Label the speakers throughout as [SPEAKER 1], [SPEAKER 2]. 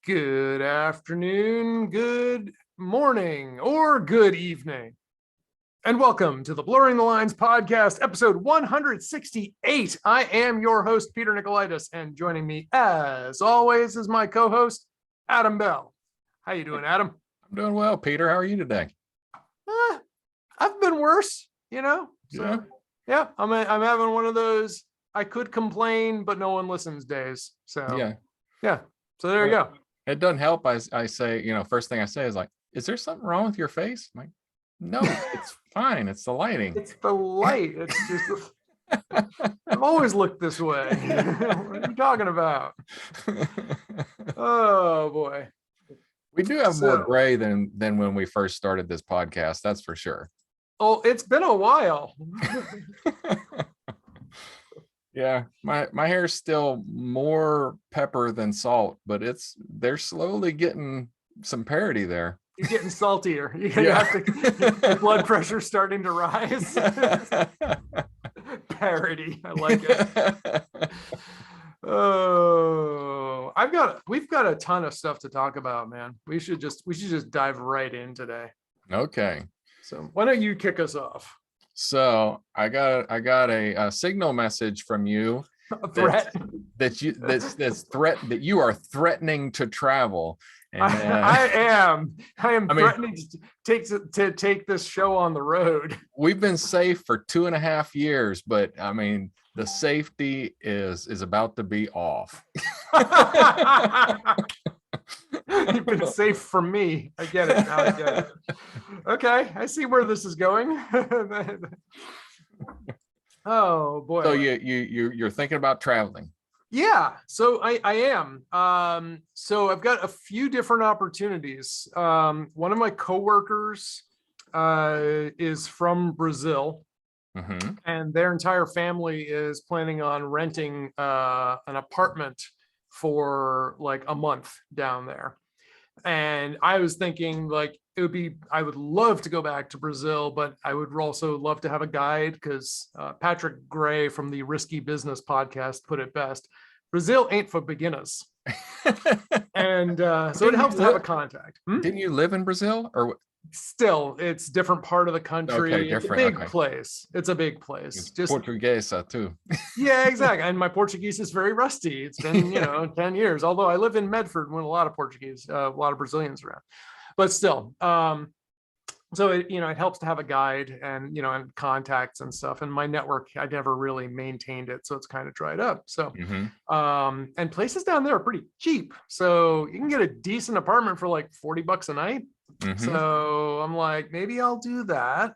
[SPEAKER 1] Good afternoon, good morning, or good evening. And welcome to the Blurring the Lines podcast, episode 168. I am your host, Peter Nikolaidis, and joining me, as always, is my co-host, Adam Bell. How you doing, Adam?
[SPEAKER 2] I'm doing well, Peter. How are you today?
[SPEAKER 1] I've been worse, So,
[SPEAKER 2] yeah,
[SPEAKER 1] I'm having one of those I could complain, but no one listens days. So, yeah. So there you go.
[SPEAKER 2] It doesn't help. I say, first thing I say is like, is there something wrong with your face? I'm like, no, it's fine. It's the lighting.
[SPEAKER 1] It's the light. It's just, I've always looked this way. What are you talking about? Oh boy.
[SPEAKER 2] We do have more gray than when we first started this podcast. That's for sure.
[SPEAKER 1] Oh, it's been a while.
[SPEAKER 2] Yeah, my hair's still more pepper than salt, but they're slowly getting some parity there.
[SPEAKER 1] You're getting saltier. You have to, your blood pressure starting to rise. Parity. I like it. Oh, we've got a ton of stuff to talk about, man. We should just dive right in today.
[SPEAKER 2] Okay.
[SPEAKER 1] So why don't you kick us off?
[SPEAKER 2] So I got a signal message from you.
[SPEAKER 1] A threat
[SPEAKER 2] that you are threatening to travel. And,
[SPEAKER 1] I am threatening to take this show on the road.
[SPEAKER 2] We've been safe for 2.5 years, but I mean the safety is about to be off.
[SPEAKER 1] You've been safe from me. I get it. Now I get it. Okay, I see where this is going. Oh boy.
[SPEAKER 2] So you're thinking about traveling?
[SPEAKER 1] Yeah, so I am. So I've got a few different opportunities. One of my coworkers is from Brazil, and their entire family is planning on renting an apartment for like a month down there. And I was thinking like I would love to go back to Brazil, but I would also love to have a guide because Patrick Gray from the Risky Business podcast put it best. Brazil ain't for beginners. And so it helps to have a contact.
[SPEAKER 2] Didn't you live in Brazil or?
[SPEAKER 1] Still, it's different part of the country.
[SPEAKER 2] Okay,
[SPEAKER 1] it's a big place. It's a big place.
[SPEAKER 2] It's
[SPEAKER 1] just
[SPEAKER 2] Portuguese too.
[SPEAKER 1] Yeah, exactly. And my Portuguese is very rusty. It's been 10 years. Although I live in Medford, when a lot of Brazilians around. But still, so it helps to have a guide and and contacts and stuff. And my network, I never really maintained it, so it's kind of dried up. So, and places down there are pretty cheap. So you can get a decent apartment for like $40 a night. So I'm like, maybe I'll do that.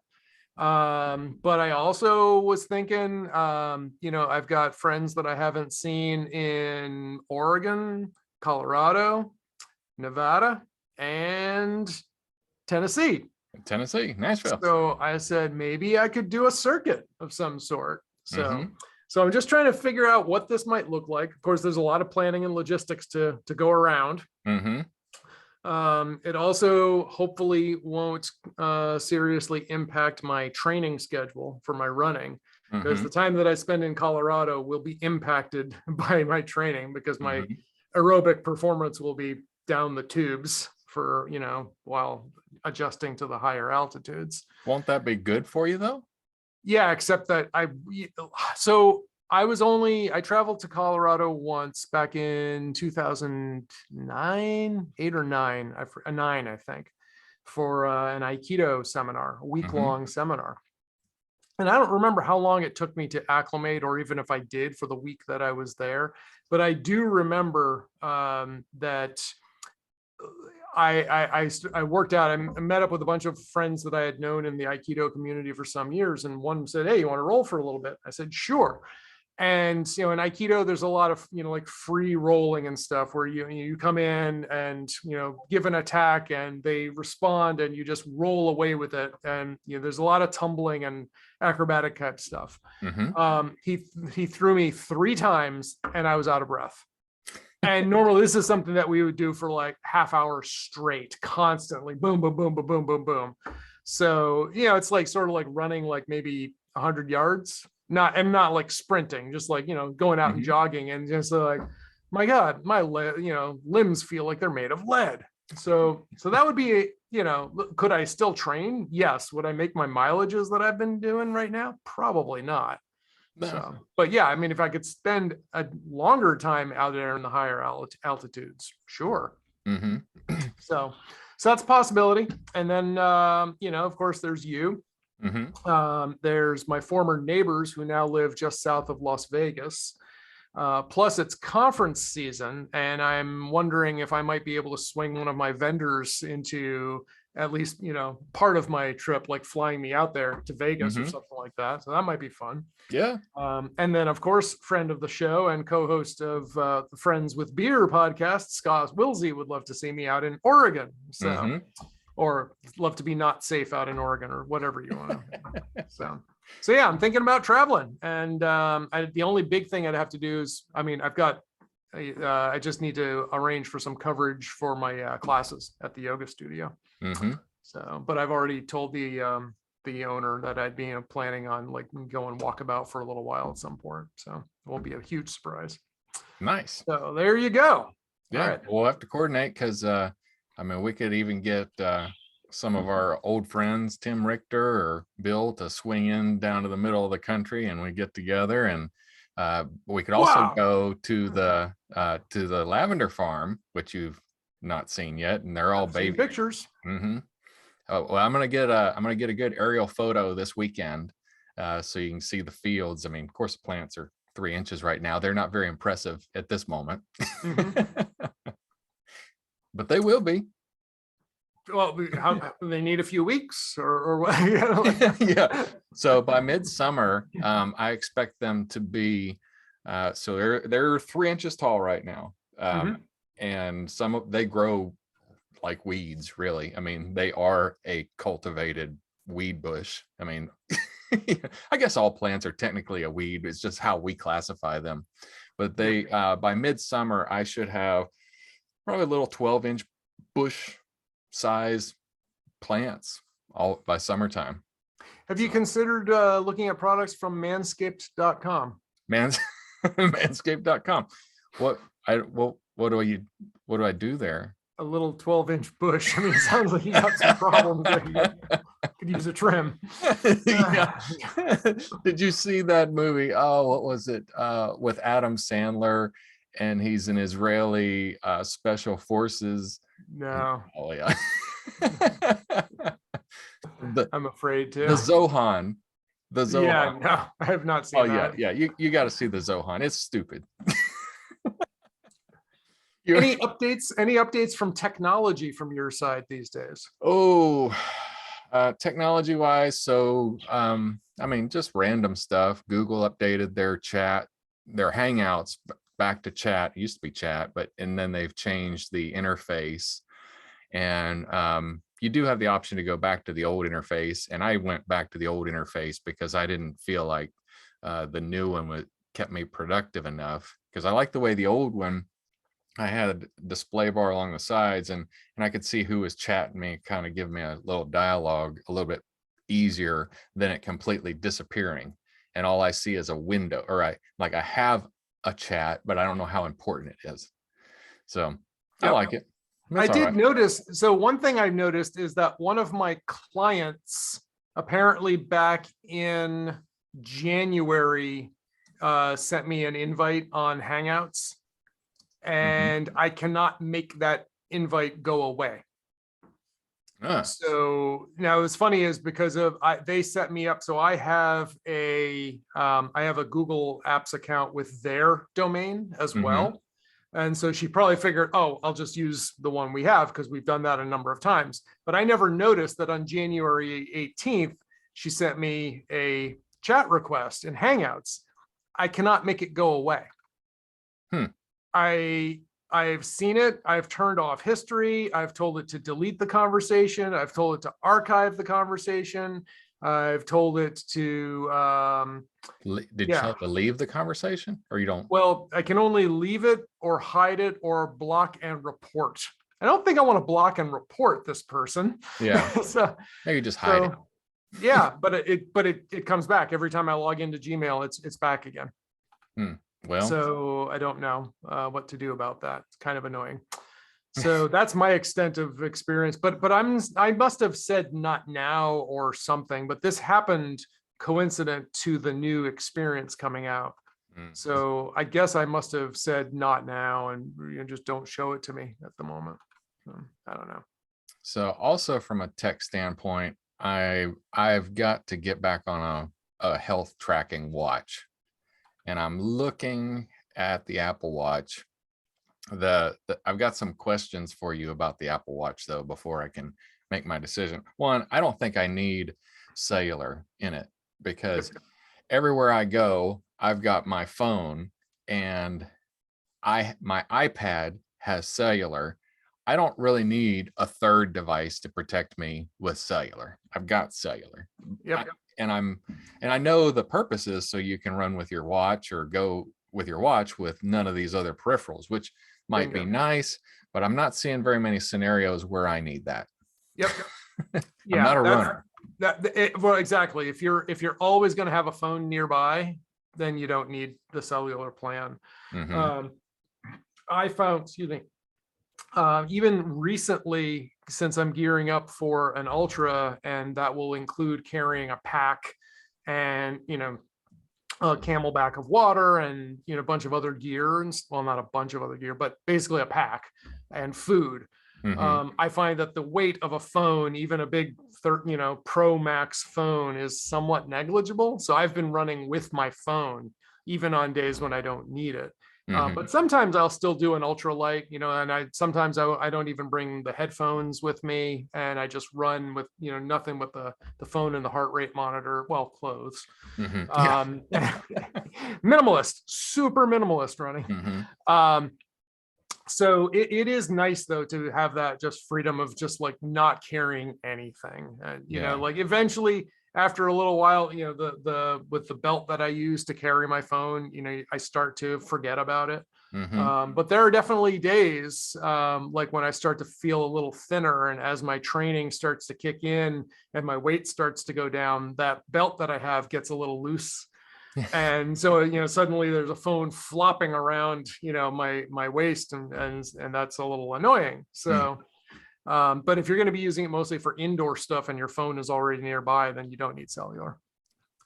[SPEAKER 1] But I also was thinking, I've got friends that I haven't seen in Oregon, Colorado, Nevada, and Tennessee,
[SPEAKER 2] Nashville.
[SPEAKER 1] So I said, maybe I could do a circuit of some sort. So I'm just trying to figure out what this might look like. Of course, there's a lot of planning and logistics to go around. It also hopefully won't seriously impact my training schedule for my running, because the time that I spend in Colorado will be impacted by my training, because my aerobic performance will be down the tubes for, while adjusting to the higher altitudes.
[SPEAKER 2] Won't that be good for you though?
[SPEAKER 1] Yeah, except that I traveled to Colorado once back in 2009, 8 or 9, I think, for an Aikido seminar, a week-long seminar. And I don't remember how long it took me to acclimate, or even if I did for the week that I was there. But I do remember that I worked out. I met up with a bunch of friends that I had known in the Aikido community for some years, and one said, "Hey, you want to roll for a little bit?" I said, "Sure." And in Aikido, there's a lot of like free rolling and stuff where you come in and give an attack and they respond and you just roll away with it. And there's a lot of tumbling and acrobatic type stuff. He threw me 3 times and I was out of breath. And normally this is something that we would do for like half hour straight, constantly, boom, boom, boom, boom, boom, boom, boom. So it's like sort of like running like maybe 100 yards. Not like sprinting, just like going out and jogging, and just like my God, my limbs feel like they're made of lead. So that would be, could I still train? Yes. Would I make my mileages that I've been doing right now? Probably not.
[SPEAKER 2] No.
[SPEAKER 1] So, but yeah, I mean, if I could spend a longer time out there in the higher altitudes, sure.
[SPEAKER 2] Mm-hmm.
[SPEAKER 1] So that's a possibility. And then, of course, there's you.
[SPEAKER 2] Mm-hmm.
[SPEAKER 1] There's my former neighbors who now live just south of Las Vegas. Plus, it's conference season, and I'm wondering if I might be able to swing one of my vendors into at least, part of my trip, like flying me out there to Vegas or something like that. So that might be fun.
[SPEAKER 2] Yeah.
[SPEAKER 1] And then, of course, friend of the show and co-host of the Friends with Beer podcast, Scott Wilsey, would love to see me out in Oregon. So, or love to be not safe out in Oregon, or whatever you want to. So yeah, I'm thinking about traveling, and the only big thing I'd have to do is, I just need to arrange for some coverage for my classes at the yoga studio. So, but I've already told the owner that I'd be planning on like going walkabout for a little while at some point. So it won't be a huge surprise.
[SPEAKER 2] Nice.
[SPEAKER 1] So there you go.
[SPEAKER 2] Yeah,
[SPEAKER 1] all right.
[SPEAKER 2] We'll have to coordinate, because we could even get some of our old friends, Tim Richter or Bill, to swing in down to the middle of the country, and we get together, and we could also go to the lavender farm, which you've not seen yet, and they're all baby
[SPEAKER 1] pictures.
[SPEAKER 2] Oh, well, I'm gonna get a good aerial photo this weekend, so you can see the fields. I mean, of course, the plants are 3 inches right now. They're not very impressive at this moment, but they will be.
[SPEAKER 1] Well, they need a few weeks or what?
[SPEAKER 2] Yeah. So by midsummer, I expect them to be. So they're 3 inches tall right now, and they grow like weeds. Really, I mean, they are a cultivated weed bush. I mean, I guess all plants are technically a weed. It's just how we classify them. But they by midsummer, I should have probably a little 12-inch bush size plants all by summertime.
[SPEAKER 1] Have you considered looking at products from manscaped.com?
[SPEAKER 2] Manscaped.com. What do I do there?
[SPEAKER 1] A little 12-inch bush. I mean, it sounds like you got some problems that you could use a trim.
[SPEAKER 2] Yeah. Did you see that movie? Oh, what was it? With Adam Sandler, and he's an Israeli special forces.
[SPEAKER 1] No.
[SPEAKER 2] Oh yeah.
[SPEAKER 1] I'm afraid to.
[SPEAKER 2] The Zohan.
[SPEAKER 1] Yeah, no, I have not seen that.
[SPEAKER 2] Yeah. You got to see the Zohan. It's stupid.
[SPEAKER 1] Any updates from technology from your side these days?
[SPEAKER 2] Oh, technology wise. So, just random stuff. Google updated their Hangouts back to chat. It used to be chat, and then they've changed the interface, and you do have the option to go back to the old interface. And I went back to the old interface because I didn't feel like the new one kept me productive enough, because I like the way the old one, I had a display bar along the sides, and I could see who was chatting me, kind of give me a little dialogue a little bit easier than it completely disappearing. And all I see is a window, or I have a chat, but I don't know how important it is. So I like it.
[SPEAKER 1] I did notice. So one thing I've noticed is that one of my clients apparently back in January sent me an invite on Hangouts, and I cannot make that invite go away. So now what's funny is because they set me up. So I have a Google Apps account with their domain as well. And so she probably figured, oh, I'll just use the one we have because we've done that a number of times. But I never noticed that on January 18th, she sent me a chat request in Hangouts. I cannot make it go away. I've seen it. I've turned off history. I've told it to delete the conversation. I've told it to archive the conversation. I've told it to
[SPEAKER 2] did you tell it to leave the conversation, or you don't?
[SPEAKER 1] Well, I can only leave it or hide it or block and report. I don't think I want to block and report this person.
[SPEAKER 2] Yeah.
[SPEAKER 1] So
[SPEAKER 2] maybe just hide it.
[SPEAKER 1] Yeah, but it comes back every time I log into Gmail. It's back again.
[SPEAKER 2] Well,
[SPEAKER 1] So I don't know what to do about that. It's kind of annoying. So that's my extent of experience. But I must have said not now or something. But this happened coincident to the new experience coming out.
[SPEAKER 2] mm.
[SPEAKER 1] So I guess I must have said not now, and just don't show it to me at the moment. I don't know.
[SPEAKER 2] So also from a tech standpoint, I've got to get back on a health tracking watch, and I'm looking at the Apple Watch. I've got some questions for you about the Apple Watch though before I can make my decision. One, I don't think I need cellular in it because everywhere I go, I've got my phone and my iPad has cellular. I don't really need a third device to protect me with cellular. I've got cellular.
[SPEAKER 1] Yep.
[SPEAKER 2] And I know the purpose is so you can run with your watch or go with your watch with none of these other peripherals, which might be nice, but I'm not seeing very many scenarios where I need that.
[SPEAKER 1] Yep.
[SPEAKER 2] I'm
[SPEAKER 1] Yeah,
[SPEAKER 2] not a runner.
[SPEAKER 1] Well, exactly. If you're always going to have a phone nearby, then you don't need the cellular plan.
[SPEAKER 2] Mhm.
[SPEAKER 1] I found, excuse me, even recently, since I'm gearing up for an ultra, and that will include carrying a pack and a camelback of water and a bunch of other gear, and well, not a bunch of other gear, but basically a pack and food.
[SPEAKER 2] Mhm.
[SPEAKER 1] I find that the weight of a phone, even a big Pro Max phone, is somewhat negligible. So I've been running with my phone even on days when I don't need it.
[SPEAKER 2] Mhm.
[SPEAKER 1] But sometimes I'll still do an ultralight, and sometimes I don't even bring the headphones with me, and I just run with nothing but the phone and the heart rate monitor, well, clothes.
[SPEAKER 2] Mhm. Yeah.
[SPEAKER 1] Minimalist, super minimalist running.
[SPEAKER 2] Mhm.
[SPEAKER 1] So it is nice though to have that just freedom of just like not carrying anything, and
[SPEAKER 2] Yeah.
[SPEAKER 1] like eventually after a little while, the with the belt that I use to carry my phone, I start to forget about it.
[SPEAKER 2] Mhm.
[SPEAKER 1] But there are definitely days like when I start to feel a little thinner, and as my training starts to kick in and my weight starts to go down, that belt that I have gets a little loose. And so suddenly there's a phone flopping around my waist, and that's a little annoying. So but if you're going to be using it mostly for indoor stuff and your phone is already nearby, then you don't need cellular.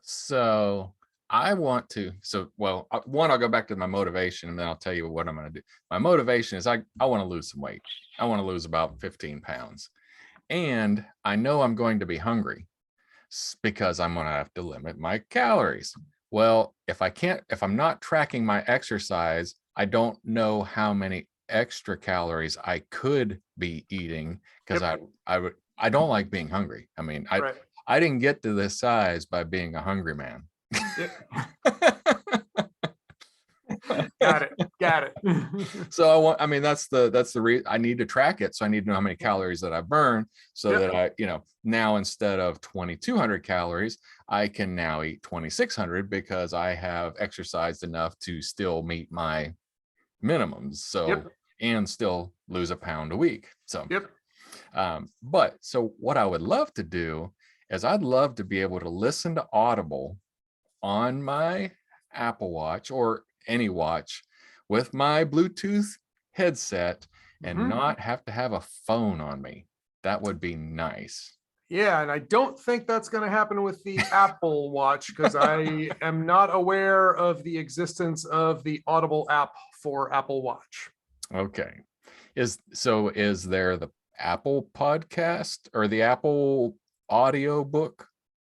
[SPEAKER 2] So one, I'll go back to my motivation and then I'll tell you what I'm going to do. My motivation is I want to lose some weight. I want to lose about 15 pounds. And I know I'm going to be hungry because I'm going to have to limit my calories. Well, if I'm not tracking my exercise, I don't know how many extra calories I could be eating because I don't like being hungry. I mean,
[SPEAKER 1] Right.
[SPEAKER 2] I didn't get to this size by being a hungry man.
[SPEAKER 1] Got it.
[SPEAKER 2] So that's the reason I need to track it. So I need to know how many calories that I burn so that I, now instead of 2,200 calories, I can now eat 2,600 because I have exercised enough to still meet my minimums. So, and still lose a pound a week. So, but so what I would love to do is I'd love to be able to listen to Audible on my Apple Watch or any watch with my Bluetooth headset and not have to have a phone on me. That would be nice.
[SPEAKER 1] Yeah, and I don't think that's going to happen with the Apple Watch because I am not aware of the existence of the Audible app for Apple Watch.
[SPEAKER 2] Okay. Is there the Apple podcast or the Apple audio book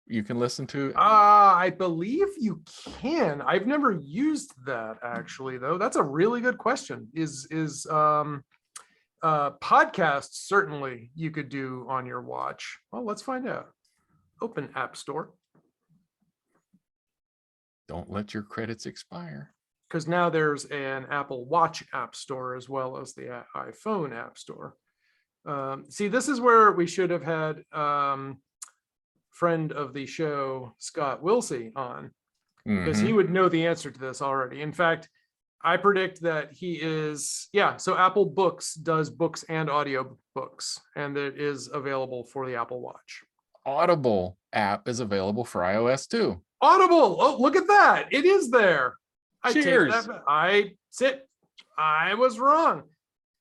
[SPEAKER 2] you can listen to?
[SPEAKER 1] I believe you can. I've never used that actually, though. That's a really good question. Is podcasts certainly you could do on your watch? Well, let's find out. Open App Store.
[SPEAKER 2] Don't let your credits expire.
[SPEAKER 1] Because now there's an Apple Watch App Store as well as the iPhone App Store. See, this is where we should have had friend of the show, Scott Wilsey, on, because he would know the answer to this already. In fact, I predict that he is, so Apple Books does books and audio books, and it is available for the Apple Watch.
[SPEAKER 2] Audible app is available for iOS too.
[SPEAKER 1] Audible, oh, look at that. It is there. I take
[SPEAKER 2] Cheers.
[SPEAKER 1] that. I was wrong.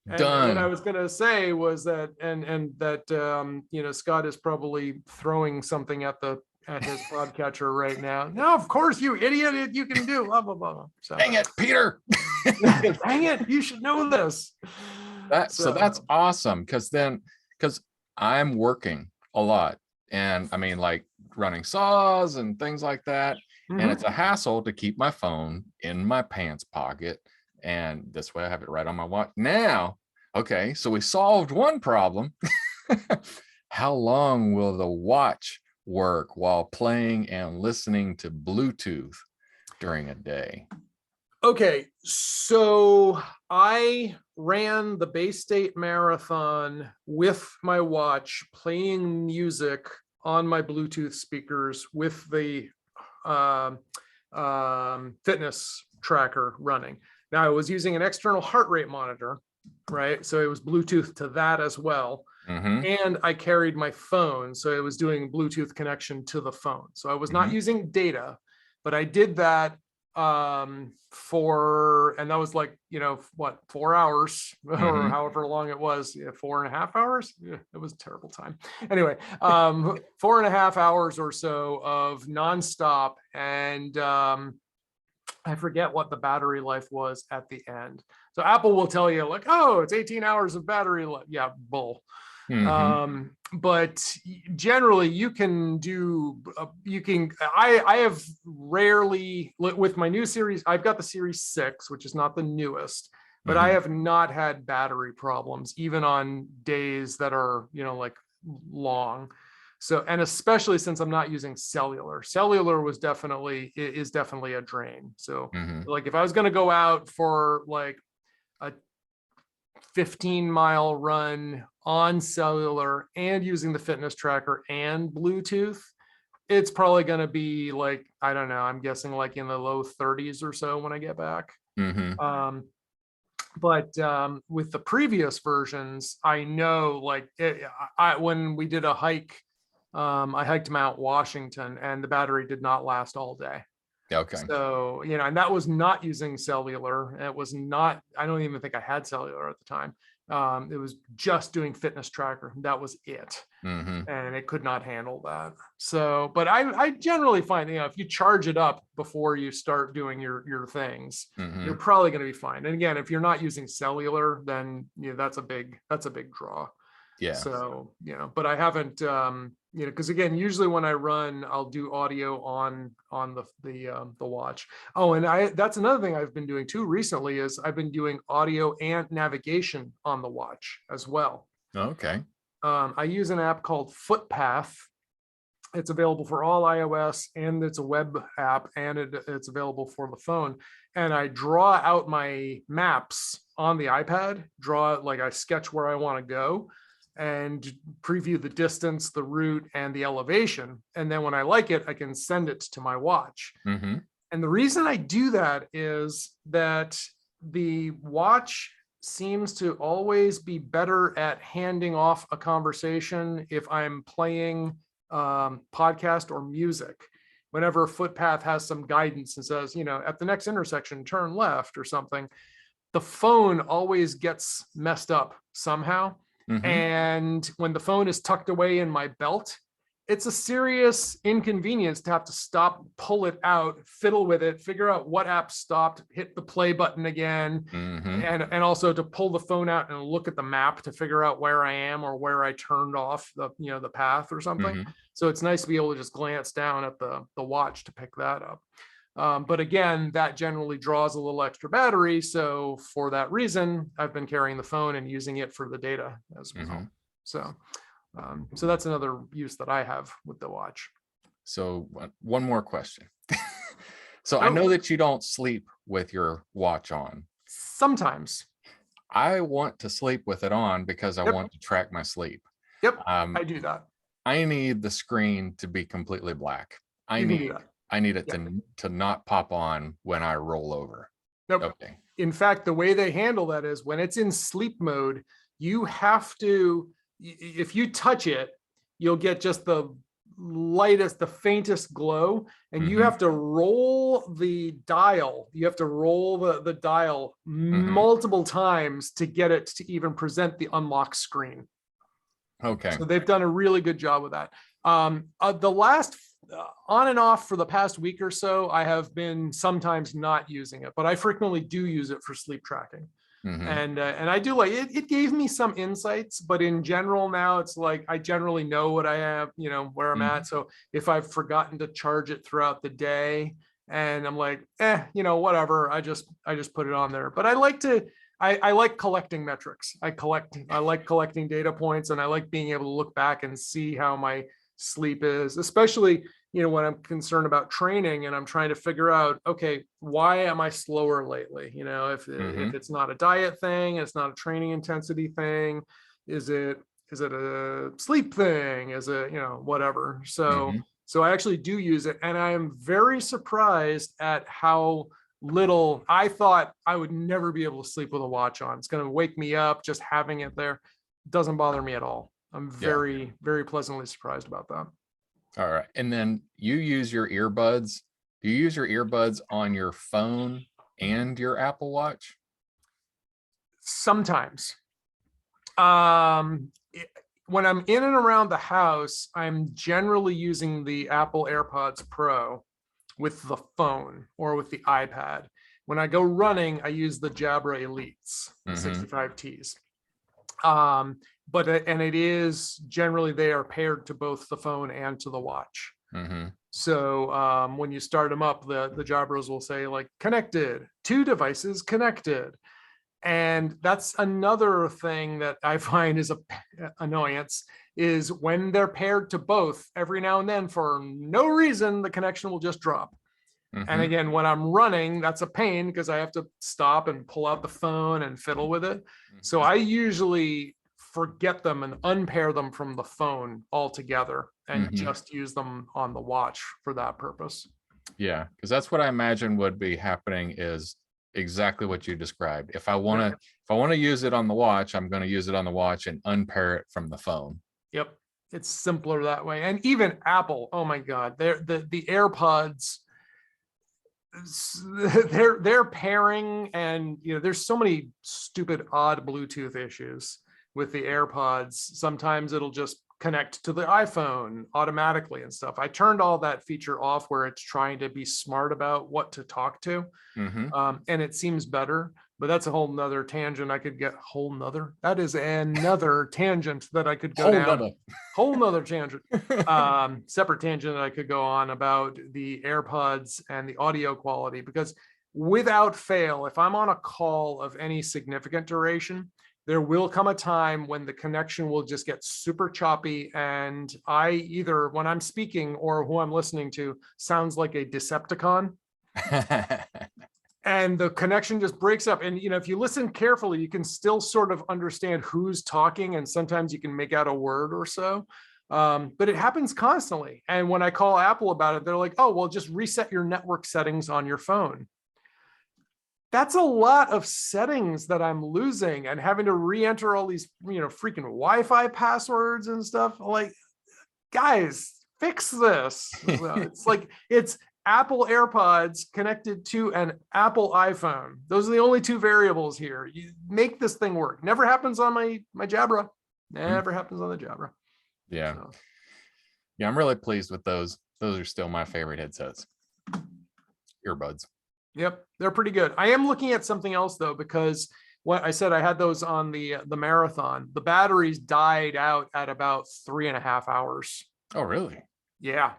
[SPEAKER 1] And what I
[SPEAKER 2] Done.
[SPEAKER 1] was going to say was that, and that, Scott is probably throwing something at his podcatcher right now. No, of course, you idiot. You can do blah, blah, blah. So,
[SPEAKER 2] Dang it, Peter.
[SPEAKER 1] dang it. You should know this.
[SPEAKER 2] So that's awesome. Because I'm working a lot, and I mean, like running saws and things like that. And it's a hassle to keep my phone in my pants pocket. And this way I have it right on my watch. Now, okay, so we solved one problem. How long will the watch work while playing and listening to Bluetooth during a day?
[SPEAKER 1] Okay, so I ran the Bay State Marathon with my watch, playing music on my Bluetooth speakers with the fitness tracker running. Now I was using an external heart rate monitor, right? So it was Bluetooth to that as well. And I carried my phone. So it was doing Bluetooth connection to the phone. So I was not using data, but I did that and that was like, 4 hours or however long it was, 4.5 hours. Yeah, it was a terrible time. Anyway, 4.5 hours or so of nonstop. And I forget what the battery life was at the end. So Apple will tell you like, oh, it's 18 hours of battery life. Yeah, bull. But generally you can do, I have rarely, with my new series, I've got the Series 6, which is not the newest, but I have not had battery problems, even on days that are, like long. So, and especially since I'm not using cellular is definitely a drain. So like if I was going to go out for like a 15-mile run on cellular and using the fitness tracker and Bluetooth, it's probably going to be like, I don't know, I'm guessing like in the low 30s or so when I get back. But with the previous versions, I know like when we did a hike, I hiked Mount Washington and the battery did not last all day.
[SPEAKER 2] Okay.
[SPEAKER 1] So, and that was not using cellular. It was not, I don't even think I had cellular at the time. It was just doing fitness tracker. That was it. And it could not handle that. So, but I generally find, if you charge it up before you start doing your things, you're probably going to be fine. And again, if you're not using cellular, then that's a big draw. Yeah. So, but I haven't, because again, usually when I run, I'll do audio on the watch. Oh, and that's another thing I've been doing too recently is I've been doing audio and navigation on the watch as well.
[SPEAKER 2] Okay.
[SPEAKER 1] I use an app called Footpath. It's available for all iOS and it's a web app and it's available for the phone. And I draw out my maps on the iPad, I sketch where I want to go and preview the distance, the route, and the elevation. And then when I like it, I can send it to my watch. And the reason I do that is that the watch seems to always be better at handing off a conversation if I'm playing podcast or music. Whenever Footpath has some guidance and says, at the next intersection, turn left or something, the phone always gets messed up somehow. And when the phone is tucked away in my belt, it's a serious inconvenience to have to stop, pull it out, fiddle with it, figure out what app stopped, hit the play button again, and also to pull the phone out and look at the map to figure out where I am or where I turned off the path or something. So it's nice to be able to just glance down at the watch to pick that up. But again, that generally draws a little extra battery. So for that reason, I've been carrying the phone and using it for the data as well. So that's another use that I have with the watch.
[SPEAKER 2] So one more question. So I know that you don't sleep with your watch on.
[SPEAKER 1] Sometimes.
[SPEAKER 2] I want to sleep with it on because I want to track my sleep.
[SPEAKER 1] I do that.
[SPEAKER 2] I need the screen to be completely black. I need it to not pop on when I roll over. Okay.
[SPEAKER 1] In fact, the way they handle that is when it's in sleep mode, you have to, if you touch it, you'll get just the lightest, the faintest glow, and you have to roll the dial. You have to roll the dial multiple times to get it to even present the unlock screen.
[SPEAKER 2] Okay.
[SPEAKER 1] So they've done a really good job with that. The last on and off for the past week or so, I have been sometimes not using it, but I frequently do use it for sleep tracking. And I do like it. It gave me some insights, but in general now it's like I generally know what I have, where I'm at. So if I've forgotten to charge it throughout the day, and I'm like, whatever, I just put it on there. But I like collecting metrics. I like collecting data points, and I like being able to look back and see how my sleep is, especially when I'm concerned about training and I'm trying to figure out, okay, why am I slower lately? If it's not a diet thing, it's not a training intensity thing, is it a sleep thing? Is it, whatever. So I actually do use it, and I am very surprised at how little. I thought I would never be able to sleep with a watch on. It's going to wake me up just having it there. It doesn't bother me at all. I'm very, very pleasantly surprised about that.
[SPEAKER 2] All right. And then you use your earbuds. Do you use your earbuds on your phone and your Apple Watch?
[SPEAKER 1] Sometimes. When I'm in and around the house, I'm generally using the Apple AirPods Pro with the phone or with the iPad. When I go running, I use the Jabra Elites, 65Ts. And it is generally, they are paired to both the phone and to the watch. So when you start them up, the Jabras will say like connected, 2 devices connected. And that's another thing that I find is a annoyance, is when they're paired to both, every now and then for no reason, the connection will just drop. And again, when I'm running, that's a pain because I have to stop and pull out the phone and fiddle with it. So I usually forget them and unpair them from the phone altogether and just use them on the watch for that purpose.
[SPEAKER 2] Yeah, because that's what I imagine would be happening, is exactly what you described. If I want to use it on the watch, I'm going to use it on the watch and unpair it from the phone.
[SPEAKER 1] Yep. It's simpler that way. And even Apple, oh my God, the AirPods, they're pairing, and there's so many stupid odd Bluetooth issues with the AirPods. Sometimes it'll just connect to the iPhone automatically and stuff. I turned all that feature off where it's trying to be smart about what to talk to. And it seems better, but that's a whole nother tangent. That is another tangent that I could go down. Whole nother tangent. Separate tangent that I could go on about the AirPods and the audio quality, because without fail, if I'm on a call of any significant duration, there will come a time when the connection will just get super choppy, and I either, when I'm speaking or who I'm listening to, sounds like a Decepticon. And the connection just breaks up. And if you listen carefully, you can still sort of understand who's talking, and sometimes you can make out a word or so. But it happens constantly. And when I call Apple about it, they're like, oh, well, just reset your network settings on your phone. That's a lot of settings that I'm losing and having to re-enter all these, freaking Wi-Fi passwords and stuff. Like, guys, fix this. So it's like, it's Apple AirPods connected to an Apple iPhone. Those are the only 2 variables here. You make this thing work. Never happens on my Jabra. Never happens on the Jabra.
[SPEAKER 2] Yeah. So. Yeah, I'm really pleased with those. Those are still my favorite headsets. Earbuds.
[SPEAKER 1] Yep, they're pretty good. I am looking at something else though, because what I said, I had those on the marathon. The batteries died out at about 3.5 hours.
[SPEAKER 2] Oh, really?
[SPEAKER 1] Yeah.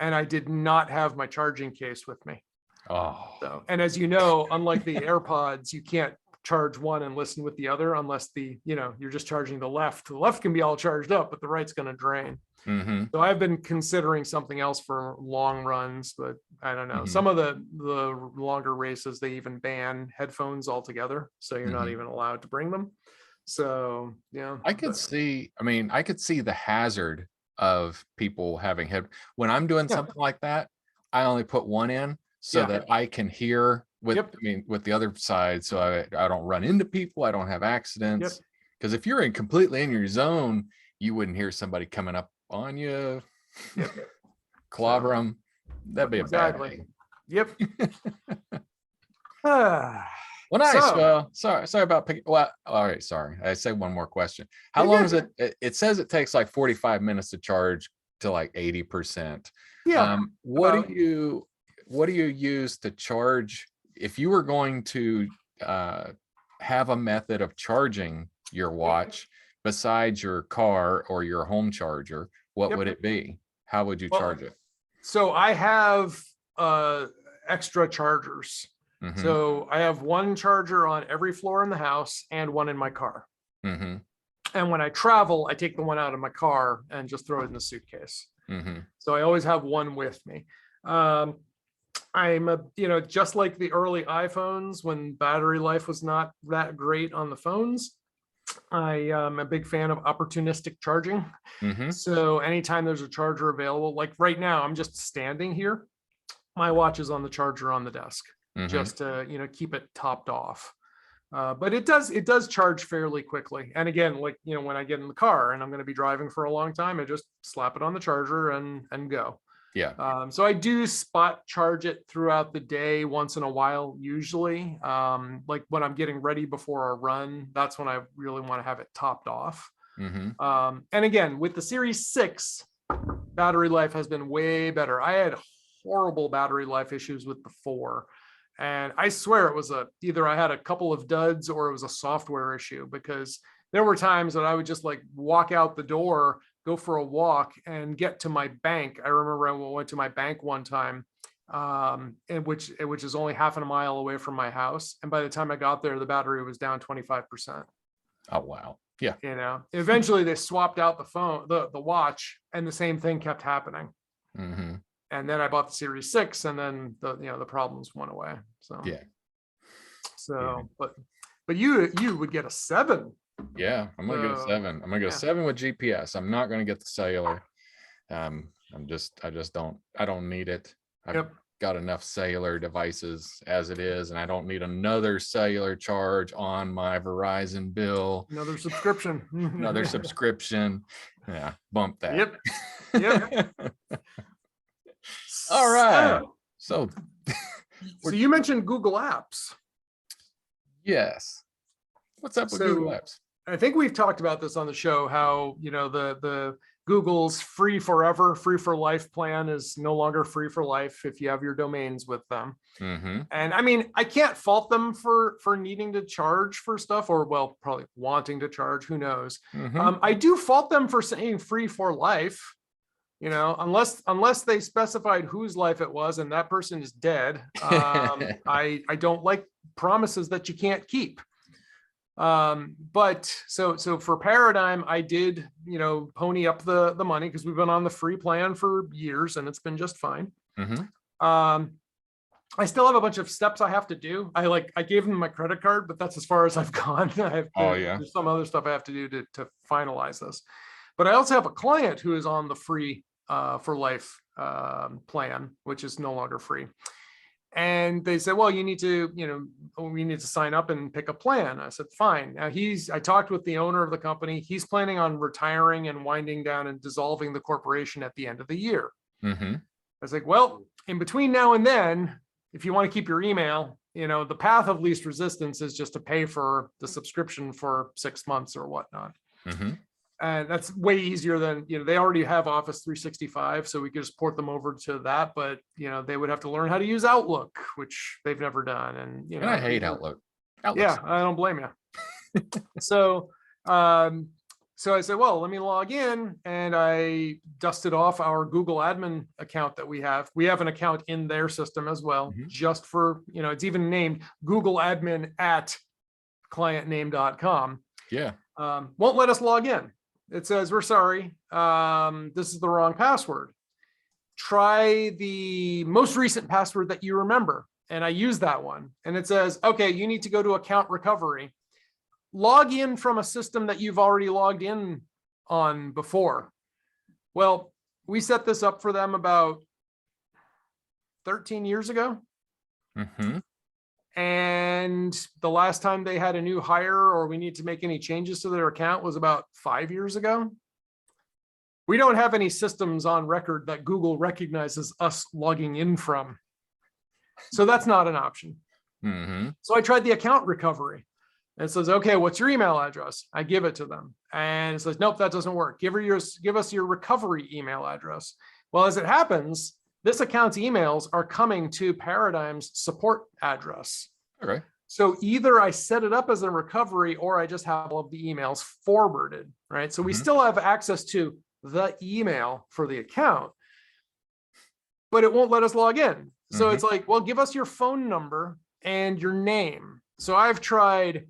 [SPEAKER 1] And I did not have my charging case with me.
[SPEAKER 2] Oh.
[SPEAKER 1] So, and as you know, unlike the AirPods, you can't charge one and listen with the other unless you're just charging the left. The left can be all charged up, but the right's going to drain. So I've been considering something else for long runs, but I don't know. Some of the longer races, they even ban headphones altogether. So you're not even allowed to bring them. So, yeah.
[SPEAKER 2] I could see the hazard of people having when I'm doing something like that, I only put one in so that I can hear with the other side, so I don't run into people, I don't have accidents. Because if you're completely in your zone, you wouldn't hear somebody coming up on you.
[SPEAKER 1] Yep.
[SPEAKER 2] Clobber them. That'd be a bad
[SPEAKER 1] Exactly.
[SPEAKER 2] thing.
[SPEAKER 1] Yep. Ah,
[SPEAKER 2] Well, nice.
[SPEAKER 1] So-
[SPEAKER 2] Well, sorry about picking. Well, all right. Sorry. I say one more question. How long is it? It says it takes like 45 minutes to charge to like 80%.
[SPEAKER 1] yeah.
[SPEAKER 2] What
[SPEAKER 1] about-
[SPEAKER 2] do you use to charge if you were going to have a method of charging your watch besides your car or your home charger? What
[SPEAKER 1] Yep.
[SPEAKER 2] would it be? How would you
[SPEAKER 1] Well,
[SPEAKER 2] charge it?
[SPEAKER 1] So I have extra chargers.
[SPEAKER 2] Mhm,
[SPEAKER 1] So I have one charger on every floor in the house and one in my car.
[SPEAKER 2] mhm,
[SPEAKER 1] And when I travel, I take the one out of my car and just throw it in the suitcase.
[SPEAKER 2] mhm.
[SPEAKER 1] So I always have one with me. I'm just like the early iPhones when battery life was not that great on the phones. I am a big fan of opportunistic charging.
[SPEAKER 2] Mhm.
[SPEAKER 1] So anytime there's a charger available, like right now, I'm just standing here. My watch is on the charger on the desk,
[SPEAKER 2] Mhm.
[SPEAKER 1] just to keep it topped off. But it does charge fairly quickly. And again, like when I get in the car and I'm going to be driving for a long time, I just slap it on the charger and go.
[SPEAKER 2] Yeah.
[SPEAKER 1] So I do spot charge it throughout the day once in a while, usually. Like when I'm getting ready before a run, that's when I really want to have it topped off.
[SPEAKER 2] Mhm.
[SPEAKER 1] And again, with the Series 6, battery life has been way better. I had horrible battery life issues with the 4. And I swear it was either I had a couple of duds or it was a software issue, because there were times that I would just like walk out the door, go for a walk and get to my bank. I remember I went to my bank one time, which is only half a mile away from my house. And by the time I got there, the battery was down 25%.
[SPEAKER 2] Oh, wow. Yeah.
[SPEAKER 1] Eventually they swapped out the watch, and the same thing kept happening.
[SPEAKER 2] Mhm.
[SPEAKER 1] And then I bought the Series 6, and then the problems went away. So
[SPEAKER 2] Yeah.
[SPEAKER 1] So, but you would get a 7.
[SPEAKER 2] Yeah, I'm gonna get a 7. I'm gonna get a
[SPEAKER 1] yeah.
[SPEAKER 2] 7 with GPS. I'm not gonna get the cellular. I don't need it. I've
[SPEAKER 1] Yep.
[SPEAKER 2] got enough cellular devices as it is, and I don't need another cellular charge on my Verizon bill.
[SPEAKER 1] Another subscription.
[SPEAKER 2] Another subscription. Yeah, bump that.
[SPEAKER 1] Yep. Yep.
[SPEAKER 2] All right. So
[SPEAKER 1] So you mentioned Google Apps.
[SPEAKER 2] yes. What's up with
[SPEAKER 1] So-
[SPEAKER 2] Google Apps?
[SPEAKER 1] I think we've talked about this on the show, how the Google's free forever, free for life plan is no longer free for life if you have your domains with them.
[SPEAKER 2] Mm-hmm.
[SPEAKER 1] And I mean, I can't fault them for needing to charge for stuff, or well, probably wanting to charge, who knows.
[SPEAKER 2] Mm-hmm.
[SPEAKER 1] I do fault them for saying free for life, unless they specified whose life it was and that person is dead. I don't like promises that you can't keep. But so for Paradigm, I did, pony up the money, because we've been on the free plan for years and it's been just fine.
[SPEAKER 2] Mm-hmm.
[SPEAKER 1] I still have a bunch of steps I have to do. I gave them my credit card, but that's as far as I've gone. There's some other stuff I have to do to finalize this. But I also have a client who is on the free for life plan, which is no longer free. And they said, well, we need to sign up and pick a plan. I said, fine. Now I talked with the owner of the company. He's planning on retiring and winding down and dissolving the corporation at the end of the year.
[SPEAKER 2] Mm-hmm.
[SPEAKER 1] I was like, well, in between now and then, if you want to keep your email, the path of least resistance is just to pay for the subscription for 6 months or whatnot.
[SPEAKER 2] Mm-hmm.
[SPEAKER 1] And that's way easier than, they already have Office 365, so we could just port them over to that. But, they would have to learn how to use Outlook, which they've never done. And,
[SPEAKER 2] I hate Outlook.
[SPEAKER 1] Yeah, I don't blame you. So I said, well, let me log in, and I dusted off our Google admin account that we have. We have an account in their system as well, just for, it's even named Google admin at clientname.com.
[SPEAKER 2] Yeah.
[SPEAKER 1] Won't let us log in. It says, we're sorry, this is the wrong password. Try the most recent password that you remember. And I use that one. And it says, okay, you need to go to account recovery. Log in from a system that you've already logged in on before. Well, we set this up for them about 13 years ago.
[SPEAKER 2] Mm-hmm.
[SPEAKER 1] And the last time they had a new hire or we need to make any changes to their account was about 5 years ago. we don't have any systems on record that Google recognizes us logging in from. So that's not an option.
[SPEAKER 2] Mm-hmm.
[SPEAKER 1] So I tried the account recovery. It says, okay, what's your email address? I give it to them. And it says, nope, that doesn't work. Give us your recovery email address. Well, as it happens, this account's emails are coming to Paradigm's support address.
[SPEAKER 2] Okay.
[SPEAKER 1] So either I set it up as a recovery or I just have all of the emails forwarded, right? So we still have access to the email for the account, but it won't let us log in. So it's like, well, give us your phone number and your name. So I've tried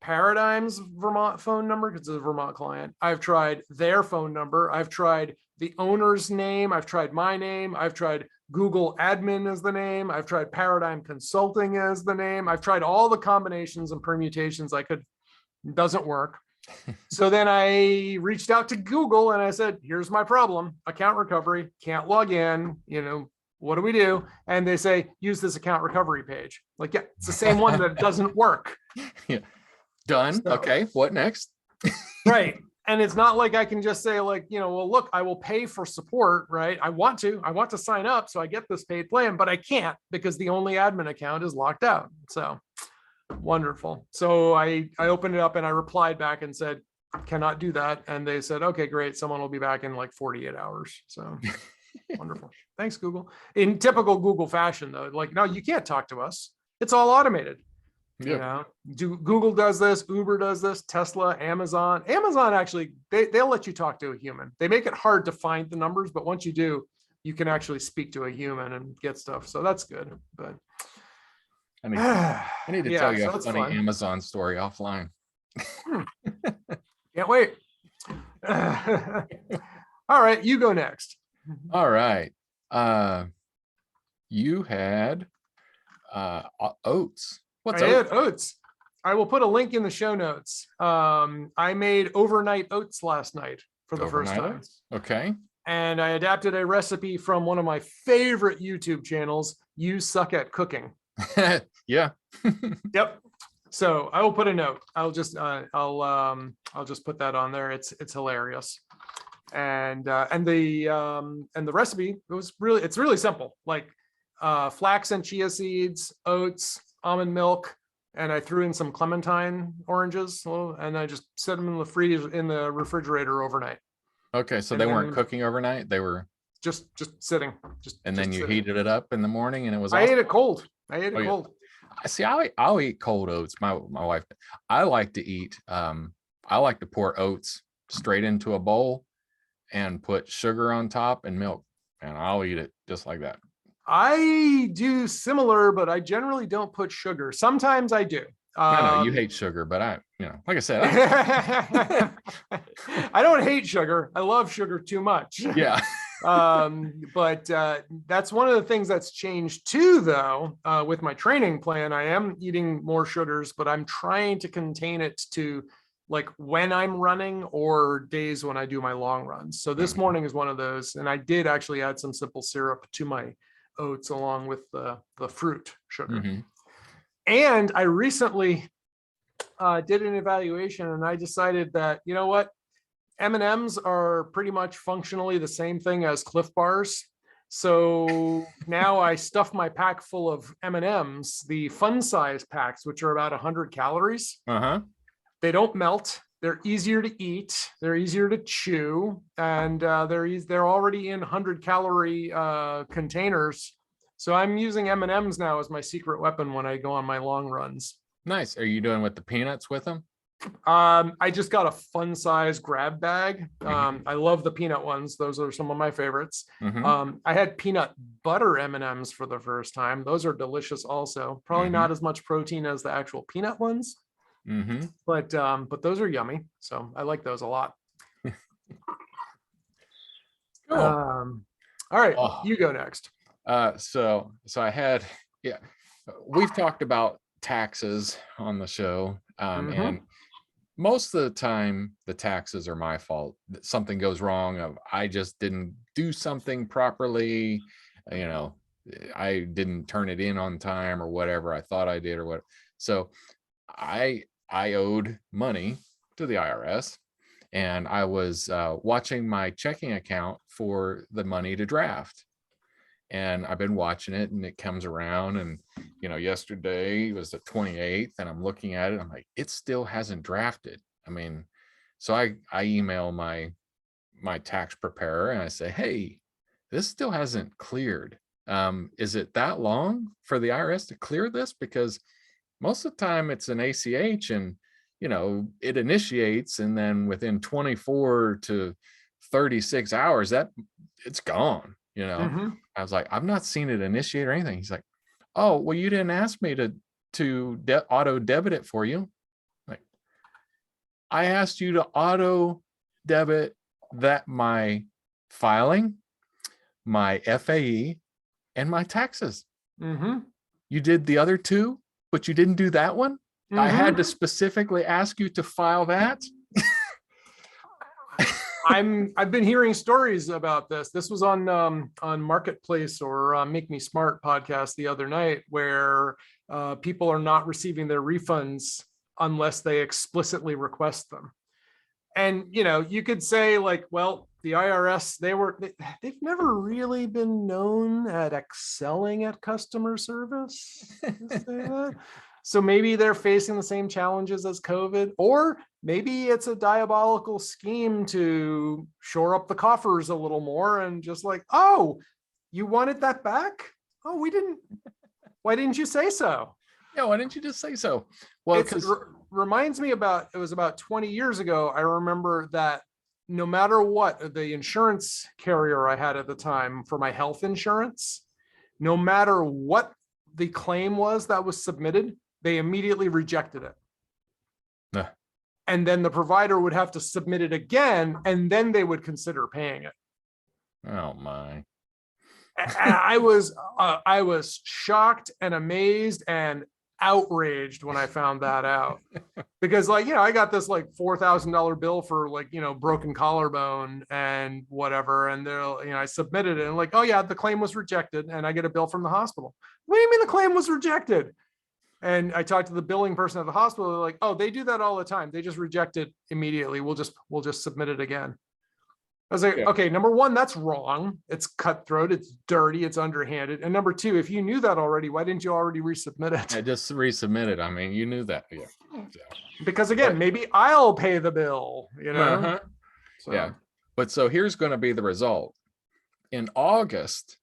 [SPEAKER 1] Paradigm's Vermont phone number because it's a Vermont client. I've tried their phone number. I've tried the owner's name. I've tried my name. I've tried Google admin as the name. I've tried Paradigm Consulting as the name. I've tried all the combinations and permutations I could. It doesn't work. So then I reached out to Google and I said, here's my problem. Account recovery, can't log in. What do we do? And they say, use this account recovery page. Like, yeah, it's the same one that doesn't work.
[SPEAKER 2] Yeah. Done. So, okay. What next?
[SPEAKER 1] Right. And it's not like I can just say like, well, look, I will pay for support, right? I want to sign up. So I get this paid plan, but I can't because the only admin account is locked out. So wonderful. So I opened it up and I replied back and said, cannot do that. And they said, okay, great. Someone will be back in like 48 hours. So wonderful. Thanks, Google. In typical Google fashion though, like, no, you can't talk to us. It's all automated.
[SPEAKER 2] Yep.
[SPEAKER 1] Google does this, Uber does this, Tesla, Amazon actually, they'll let you talk to a human. They make it hard to find the numbers, but once you do, you can actually speak to a human and get stuff. So that's good. But
[SPEAKER 2] I need to tell you a funny
[SPEAKER 1] fun.
[SPEAKER 2] Amazon story offline.
[SPEAKER 1] Can't wait. All right, you go next.
[SPEAKER 2] All right. You had oats. What's oats?
[SPEAKER 1] I had oats. I will put a link in the show notes. I made overnight oats last night for the first time.
[SPEAKER 2] Oats? Okay.
[SPEAKER 1] And I adapted a recipe from one of my favorite YouTube channels, You Suck at Cooking.
[SPEAKER 2] Yeah.
[SPEAKER 1] Yep. So I will put a note. I'll just put that on there. It's hilarious. And the recipe, it's really simple. Like flax and chia seeds, oats, almond milk, and I threw in some clementine oranges, and I just set them in the refrigerator overnight.
[SPEAKER 2] Okay, so they weren't cooking overnight; they were
[SPEAKER 1] just sitting.
[SPEAKER 2] And then you heated it up in the morning, and it was.
[SPEAKER 1] I ate it cold. Cold.
[SPEAKER 2] See, I'll eat cold oats. My wife. I like to eat. I like to pour oats straight into a bowl, and put sugar on top and milk, and I'll eat it just like that.
[SPEAKER 1] I do similar, but I generally don't put sugar. Sometimes I do.
[SPEAKER 2] I know you hate sugar, but like I said,
[SPEAKER 1] I don't hate sugar. I love sugar too much.
[SPEAKER 2] Yeah.
[SPEAKER 1] But that's one of the things that's changed too, though, with my training plan. I am eating more sugars, but I'm trying to contain it to like when I'm running or days when I do my long runs. So this morning is one of those. And I did actually add some simple syrup to my oats along with the fruit sugar. Mm-hmm. And I recently did an evaluation and I decided that, you know what, M&Ms are pretty much functionally the same thing as Cliff Bars. So now I stuff my pack full of M&Ms, the fun size packs, which are about 100 calories.
[SPEAKER 2] Uh-huh.
[SPEAKER 1] They don't melt. They're easier to eat. They're easier to chew. And they're already in 100 calorie containers. So I'm using M&Ms now as my secret weapon when I go on my long runs.
[SPEAKER 2] Nice. Are you doing with the peanuts with them?
[SPEAKER 1] I just got a fun size grab bag. I love the peanut ones. Those are some of my favorites. Mm-hmm. I had peanut butter M&Ms for the first time. Those are delicious also. Probably not as much protein as the actual peanut ones. Mm-hmm. But those are yummy. So I like those a lot. Cool. All right, you go next.
[SPEAKER 2] So I had, we've talked about taxes on the show. And most of the time the taxes are my fault. Something goes wrong. I just didn't do something properly. I didn't turn it in on time or whatever I thought I did or what. So I owed money to the IRS and I was watching my checking account for the money to draft. And I've been watching it, and it comes around, and yesterday was the 28th, and I'm looking at it. I'm like, it still hasn't drafted. I mean, so I email my tax preparer and I say, hey, this still hasn't cleared. Is it that long for the IRS to clear this? Because most of the time it's an ACH, and it initiates, and then within 24 to 36 hours that it's gone.
[SPEAKER 1] Mhm.
[SPEAKER 2] I was like, I've not seen it initiate or anything. He's like, oh, well, you didn't ask me to auto debit it for you. Like, I asked you to auto debit that my filing, my FAE, and my taxes.
[SPEAKER 1] Mhm.
[SPEAKER 2] You did the other two, but you didn't do that one. I had to
[SPEAKER 1] Mhm.
[SPEAKER 2] specifically ask you to file that.
[SPEAKER 1] I've been hearing stories about this. This was on Marketplace or Make Me Smart podcast the other night, where people are not receiving their refunds unless they explicitly request them. And you could say, like, well, the IRS, they've never really been known at excelling at customer service. Just say that. So maybe they're facing the same challenges as COVID, or maybe it's a diabolical scheme to shore up the coffers a little more, and just like, oh, you wanted that back? Oh, we didn't. Why didn't you say so?
[SPEAKER 2] Yeah, why didn't you just say so? Well,
[SPEAKER 1] It reminds me it was about 20 years ago. I remember that no matter what, the insurance carrier I had at the time for my health insurance, no matter what the claim was that was submitted, they immediately rejected it. And then the provider would have to submit it again, and then they would consider paying it.
[SPEAKER 2] Oh my.
[SPEAKER 1] I was shocked and amazed and outraged when I found that out, because I got this like $4,000 bill for broken collarbone and whatever, and I submitted it and like, oh yeah, the claim was rejected, and I get a bill from the hospital. What do you mean the claim was rejected? And I talked to the billing person at the hospital. They're like, oh, they do that all the time. They just reject it immediately. We'll just submit it again. I was like,
[SPEAKER 2] Yeah.
[SPEAKER 1] okay, number one, that's wrong. It's cutthroat. It's dirty. It's underhanded. And number two, if you knew that already, why didn't you already resubmit it?
[SPEAKER 2] I just resubmitted. I mean, you knew that. Yeah.
[SPEAKER 1] Because again, maybe I'll pay the bill,
[SPEAKER 2] Uh-huh.
[SPEAKER 1] So.
[SPEAKER 2] Yeah. But so here's going to be the result. In August,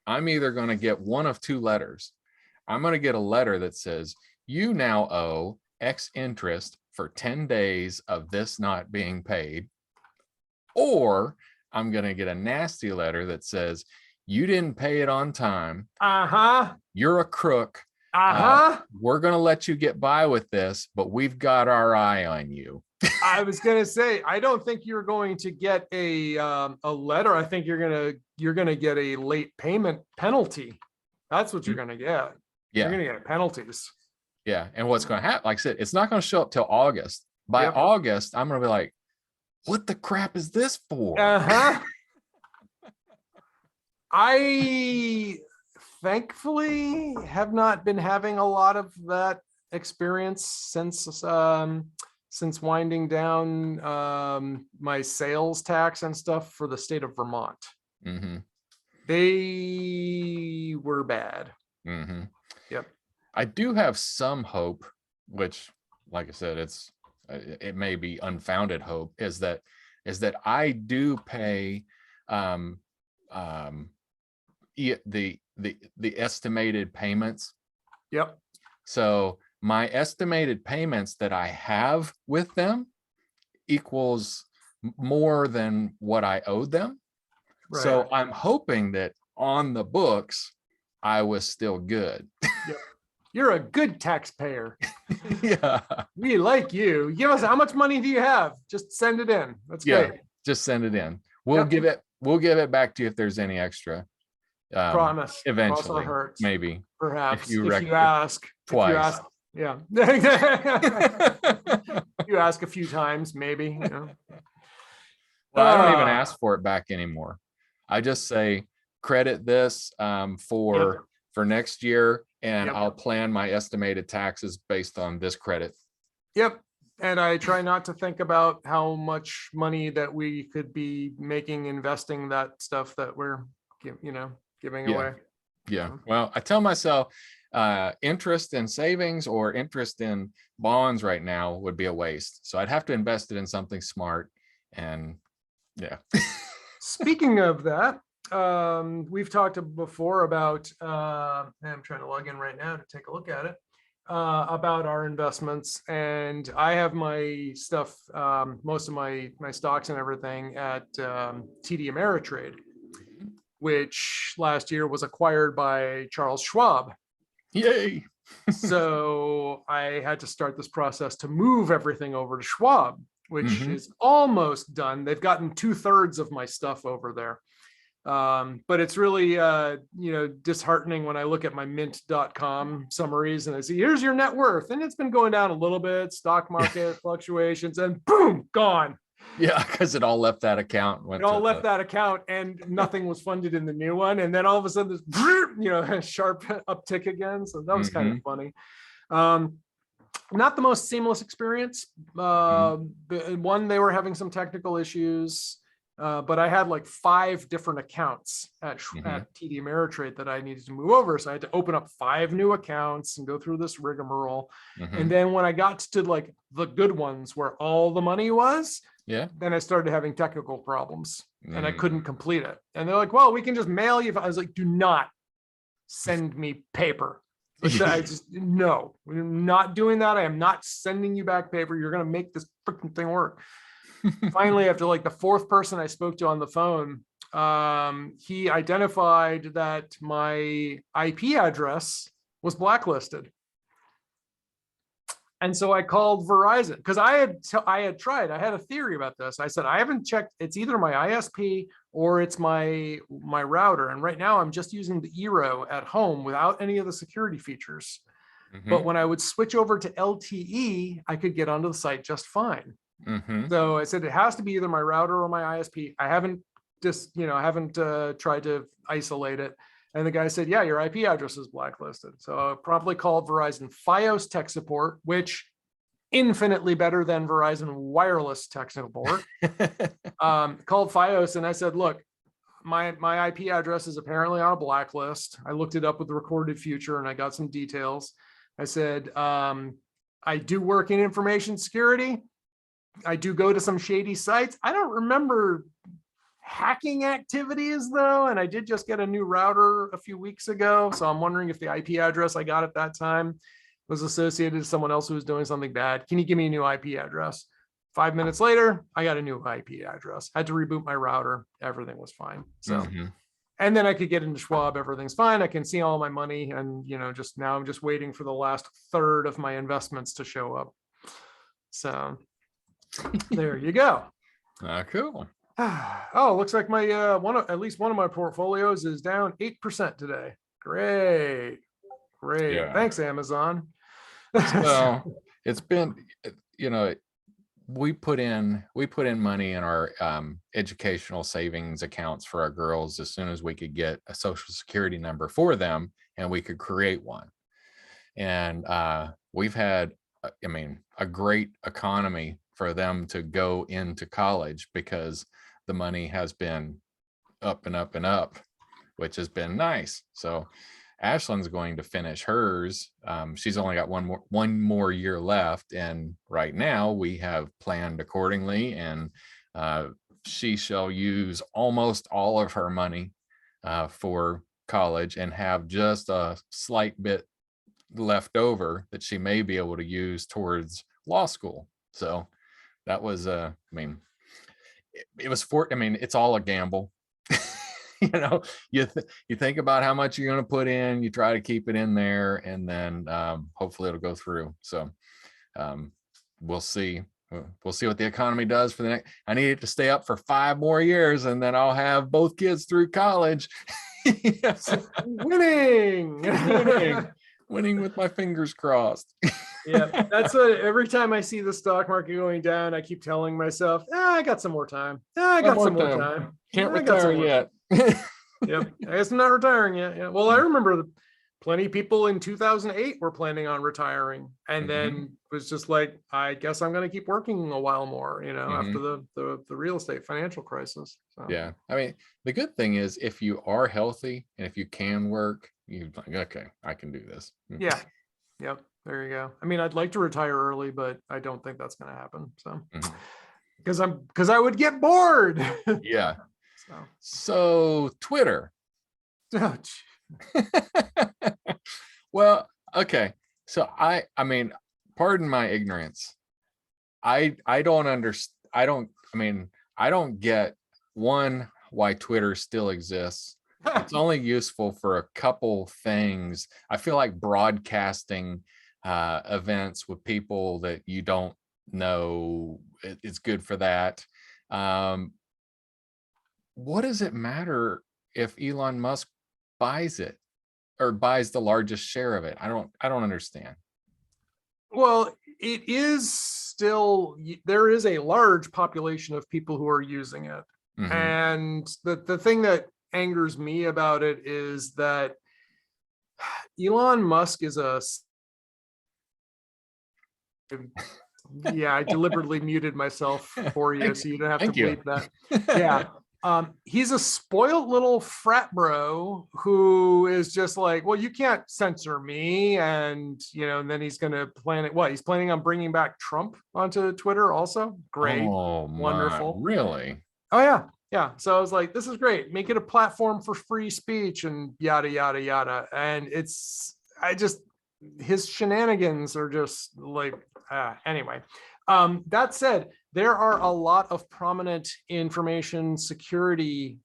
[SPEAKER 2] I'm either going to get one of two letters. I'm going to get a letter that says, you now owe X interest for 10 days of this not being paid. Or I'm going to get a nasty letter that says, you didn't pay it on time. You're a crook. We're going to let you get by with this, but we've got our eye on you.
[SPEAKER 1] I was going to say, I don't think you're going to get a letter. I think you're going to get a late payment penalty. That's what you're going to get.
[SPEAKER 2] Yeah.
[SPEAKER 1] You're going to get penalties.
[SPEAKER 2] Yeah. And what's going to happen, like I said, it's not going to show up till August. By August, I'm going to be like, what the crap is this for?
[SPEAKER 1] I thankfully have not been having a lot of that experience since winding down my sales tax and stuff for the state of Vermont.
[SPEAKER 2] Mm-hmm.
[SPEAKER 1] They were bad.
[SPEAKER 2] Mm-hmm.
[SPEAKER 1] Yep.
[SPEAKER 2] I do have some hope, which, like I said, it may be unfounded hope, is that I do pay the estimated payments.
[SPEAKER 1] Yep.
[SPEAKER 2] So my estimated payments that I have with them equals more than what I owed them. Right. So I'm hoping that on the books, I was still good.
[SPEAKER 1] Yep. You're a good taxpayer.
[SPEAKER 2] Yeah.
[SPEAKER 1] We like you. Give us, how much money do you have? Just send it in. That's great.
[SPEAKER 2] Just send it in. We'll give it back to you if there's any extra.
[SPEAKER 1] Promise.
[SPEAKER 2] Eventually, maybe.
[SPEAKER 1] Perhaps.
[SPEAKER 2] If you
[SPEAKER 1] ask
[SPEAKER 2] twice.
[SPEAKER 1] Yeah. You ask a few times, maybe. Well,
[SPEAKER 2] I don't even ask for it back anymore. I just say credit this for next year, and I'll plan my estimated taxes based on this credit.
[SPEAKER 1] Yep. And I try not to think about how much money that we could be making investing that stuff that we're, giving
[SPEAKER 2] Yeah.
[SPEAKER 1] away.
[SPEAKER 2] Yeah. Well, I tell myself interest in savings or interest in bonds right now would be a waste. So I'd have to invest it in something smart. And yeah.
[SPEAKER 1] Speaking of that, we've talked before about, I'm trying to log in right now to take a look at it, about our investments. And I have my stuff, most of my stocks and everything at TD Ameritrade, which last year was acquired by Charles Schwab.
[SPEAKER 2] Yay.
[SPEAKER 1] So I had to start this process to move everything over to Schwab, which
[SPEAKER 2] Mhm.
[SPEAKER 1] is almost done. They've gotten 2/3 of my stuff over there. But it's really, disheartening when I look at my mint.com summaries and I see, here's your net worth. And it's been going down a little bit, stock market fluctuations, and boom, gone.
[SPEAKER 2] Yeah, because it all left that account.
[SPEAKER 1] It all left that account and nothing was funded in the new one. And then all of a sudden, this, sharp uptick again. So that was kind of funny. Not the most seamless experience. One, they were having some technical issues, but I had like 5 different accounts at TD Ameritrade that I needed to move over. So I had to open up 5 new accounts and go through this rigmarole. And then when I got to like the good ones where all the money was, then I started having technical problems and I couldn't complete it. And they're like, well, we can just mail you. I was like, do not send me paper. I just, no, we're not doing that. I am not sending you back paper. You're going to make this freaking thing work. Finally, after like the 4th person I spoke to on the phone, he identified that my IP address was blacklisted. And so I called Verizon because I had tried. I had a theory about this. I said, I haven't checked. It's either my ISP or it's my router. And right now I'm just using the Eero at home without any of the security features. But when I would switch over to LTE, I could get onto the site just fine. So I said, it has to be either my router or my ISP. I haven't tried to isolate it. And the guy said, yeah, your IP address is blacklisted. So I promptly called Verizon Fios tech support, which infinitely better than Verizon wireless tech support. Called Fios and I said, look, my IP address is apparently on a blacklist. I looked it up with the Recorded Future and I got some details. I said, I do work in information security. I do go to some shady sites. I don't remember hacking activities though. And I did just get a new router a few weeks ago. So I'm wondering if the IP address I got at that time was associated with someone else who was doing something bad. Can you give me a new IP address? 5 minutes later, I got a new IP address. Had to reboot my router. Everything was fine. So, and then I could get into Schwab. Everything's fine. I can see all my money. And, just now I'm just waiting for the last 1/3 of my investments to show up. So there you go.
[SPEAKER 2] Cool.
[SPEAKER 1] Oh, looks like my at least one of my portfolios is down 8% today. Great.
[SPEAKER 2] Yeah.
[SPEAKER 1] Thanks, Amazon.
[SPEAKER 2] Well, it's been, we put in money in our educational savings accounts for our girls as soon as we could get a social security number for them and we could create one. And we've had, a great economy for them to go into college because the money has been up and up and up, which has been nice. So Ashlyn's going to finish hers. She's only got one more year left. And right now we have planned accordingly. And she shall use almost all of her money for college and have just a slight bit left over that she may be able to use towards law school. So that was, it was it's all a gamble. You think about how much you're going to put in, you try to keep it in there, and then hopefully it'll go through. So we'll see. We'll see what the economy does for the next. I need it to stay up for 5 more years, and then I'll have both kids through college. Winning with my fingers crossed.
[SPEAKER 1] Yeah, that's what every time I see the stock market going down, I keep telling myself, I got some more time. I got some more time.
[SPEAKER 2] Can't retire yet.
[SPEAKER 1] Yep. I guess I'm not retiring yet. Yeah. Well, I remember plenty of people in 2008 were planning on retiring, and then was just like, I guess I'm going to keep working a while more, after the real estate financial crisis. So.
[SPEAKER 2] Yeah. I mean, the good thing is if you are healthy and if you can work, you're like, okay, I can do this.
[SPEAKER 1] Yeah. Yep. There you go. I mean, I'd like to retire early, but I don't think that's going to happen. So, because I would get bored.
[SPEAKER 2] Yeah. So Twitter. Well, okay. So I mean, pardon my ignorance. I don't understand. I don't get one, why Twitter still exists. It's only useful for a couple things. I feel like broadcasting events with people that you don't know, it's good for that. What does it matter if Elon Musk buys it or buys the largest share of it? I don't understand.
[SPEAKER 1] Well, it is still, there is a large population of people who are using it. And the thing that angers me about it is that Elon Musk is I deliberately muted myself for you, so you don't have to bleep that. Yeah. He's a spoiled little frat bro who is just like, well, you can't censor me. And, and then he's going to plan it. What? He's planning on bringing back Trump onto Twitter also. Great.
[SPEAKER 2] Oh,
[SPEAKER 1] wonderful.
[SPEAKER 2] Really?
[SPEAKER 1] Oh, yeah. Yeah. So I was like, this is great. Make it a platform for free speech and yada, yada, yada. And his shenanigans are just like, anyway. That said, there are a lot of prominent information security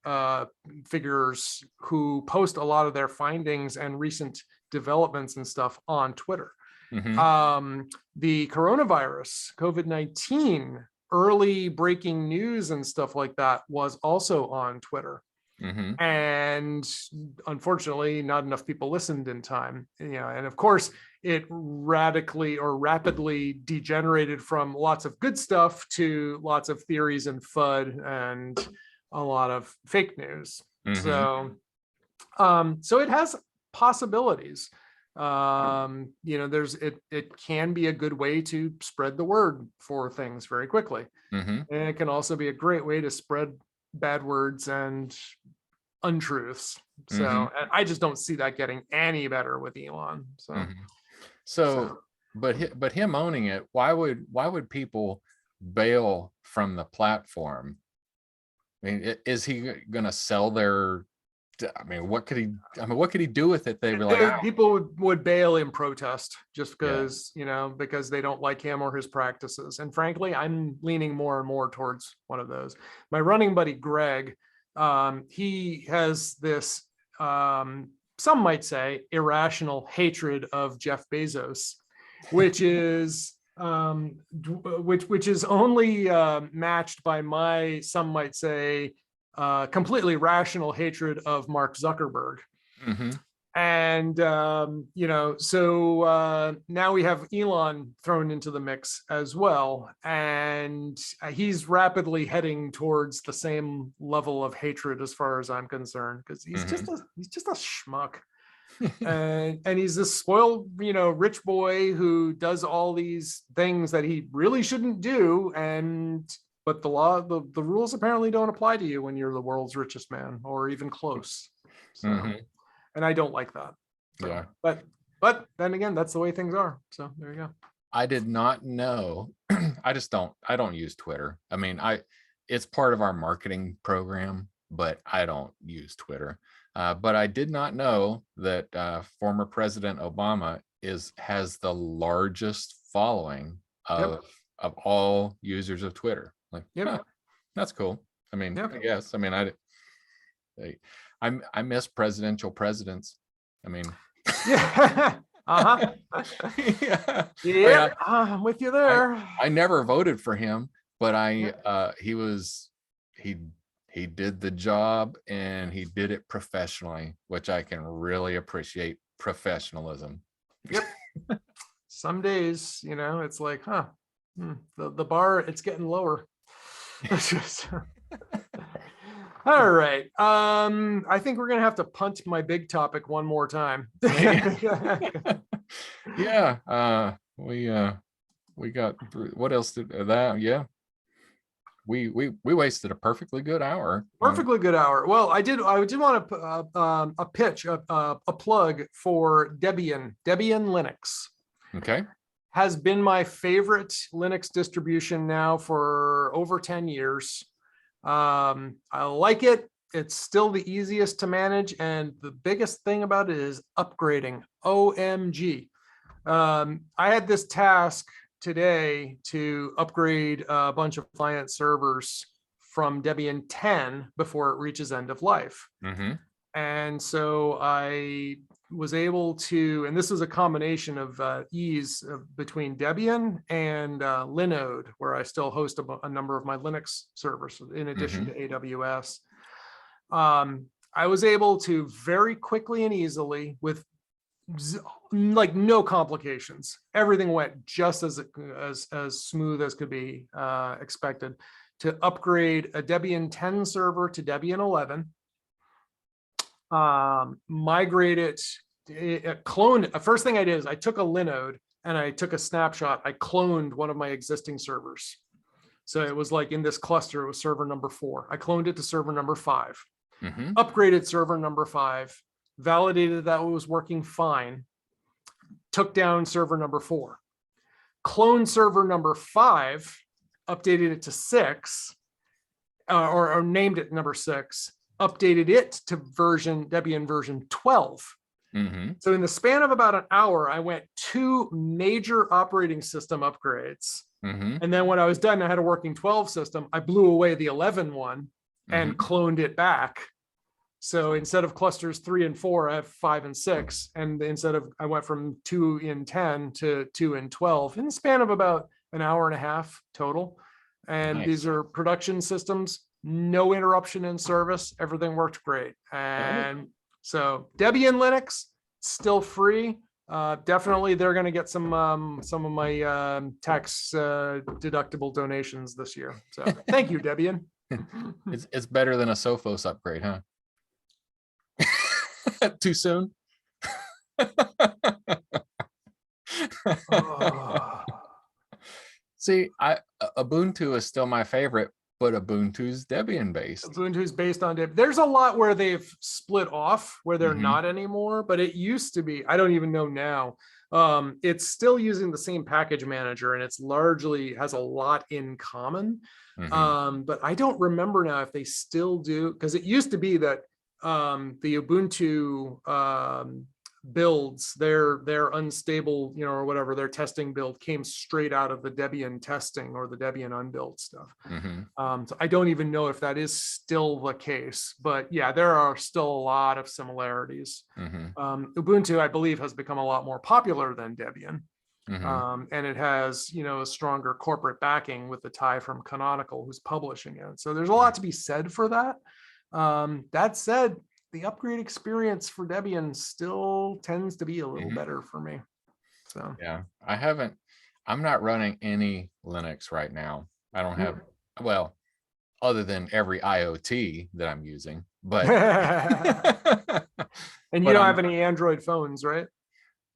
[SPEAKER 1] figures who post a lot of their findings and recent developments and stuff on Twitter. The coronavirus, COVID-19, early breaking news and stuff like that was also on Twitter. And unfortunately, not enough people listened in time. And of course, it rapidly degenerated from lots of good stuff to lots of theories and FUD and a lot of fake news. So it has possibilities. It can be a good way to spread the word for things very quickly. And it can also be a great way to spread bad words and untruths. So and I just don't see that getting any better with Elon.
[SPEAKER 2] But him owning it, why would people bail from the platform? I mean, is he going to sell their? I mean, what could he do with it? They were like,
[SPEAKER 1] people would bail in protest just because, because they don't like him or his practices. And frankly, I'm leaning more and more towards one of those. My running buddy, Greg, he has this, some might say, irrational hatred of Jeff Bezos, which is which is only matched by my, some might say, completely rational hatred of Mark Zuckerberg. And so now we have Elon thrown into the mix as well, and he's rapidly heading towards the same level of hatred as far as I'm concerned, because he's just a schmuck. and he's this spoiled rich boy who does all these things that he really shouldn't do, but the rules apparently don't apply to you when you're the world's richest man or even close. So and I don't like that. So,
[SPEAKER 2] yeah.
[SPEAKER 1] But then again, that's the way things are. So there you go.
[SPEAKER 2] I did not know. I don't use Twitter. I mean, it's part of our marketing program, but I don't use Twitter. But I did not know that former President Obama has the largest following of all users of Twitter. Like, that's cool. I mean, I guess. I mean, I miss presidential presidents. I mean,
[SPEAKER 1] I'm with you there.
[SPEAKER 2] I never voted for him, but he did the job and he did it professionally, which I can really appreciate. Professionalism.
[SPEAKER 1] Yep. Some days, it's like, the bar, it's getting lower. All right. I think we're gonna have to punt my big topic one more time.
[SPEAKER 2] Yeah. We got through, what else did that? Yeah. We wasted a perfectly good hour.
[SPEAKER 1] Perfectly good hour. Well, I did want to a pitch, a plug for Debian. Debian Linux
[SPEAKER 2] Okay.
[SPEAKER 1] has been my favorite Linux distribution now for over 10 years. I like it. It's still the easiest to manage. And the biggest thing about it is upgrading. OMG. I had this task today to upgrade a bunch of client servers from Debian 10 before it reaches end of life.
[SPEAKER 2] Mm-hmm.
[SPEAKER 1] And so I was able to, and this was a combination of ease between Debian and Linode, where I still host a number of my Linux servers in addition to AWS. I was able to very quickly and easily, with like no complications, everything went just as smooth as could be expected, to upgrade a Debian 10 server to Debian 11. Migrate it, clone it. The first thing I did is I took a Linode and I took a snapshot. I cloned one of my existing servers. So it was like in this cluster, it was server number 4. I cloned it to server number 5, upgraded server number 5, validated that it was working fine, took down server number 4, cloned server number 5, updated it to 6, or named it number 6, updated it to Debian version 12. So in the span of about an hour, I went 2 major operating system upgrades. And then when I was done, I had a working 12 system. I blew away the 11 one and cloned it back. So instead of clusters 3 and 4, I have 5 and 6. And I went from 2 in 10 to 2 in 12 in the span of about an hour and a half total. And
[SPEAKER 2] Nice.
[SPEAKER 1] These are production systems, no interruption in service. Everything worked great. And so Debian Linux, still free. Definitely they're going to get some of my tax deductible donations this year. So thank you, Debian.
[SPEAKER 2] It's better than a Sophos upgrade, huh? Too soon?
[SPEAKER 1] Oh.
[SPEAKER 2] See, Ubuntu is still my favorite, but Ubuntu's Debian based.
[SPEAKER 1] Ubuntu's based on Debian. There's a lot where they've split off, where they're not anymore, but it used to be. I don't even know now. It's still using the same package manager, and it's largely has a lot in common. But I don't remember now if they still do, because it used to be that the Ubuntu builds, their unstable, or whatever, their testing build came straight out of the Debian testing or the Debian unbuilt stuff. So I don't even know if that is still the case, but yeah, there are still a lot of similarities. Ubuntu, I believe, has become a lot more popular than Debian. And it has, a stronger corporate backing with the tie from Canonical, who's publishing it. So there's a lot to be said for that. That said, the upgrade experience for Debian still tends to be a little better for me. So
[SPEAKER 2] yeah, I'm not running any Linux right now. I don't have, well, other than every IoT that I'm using, but
[SPEAKER 1] and you don't have any Android phones, right?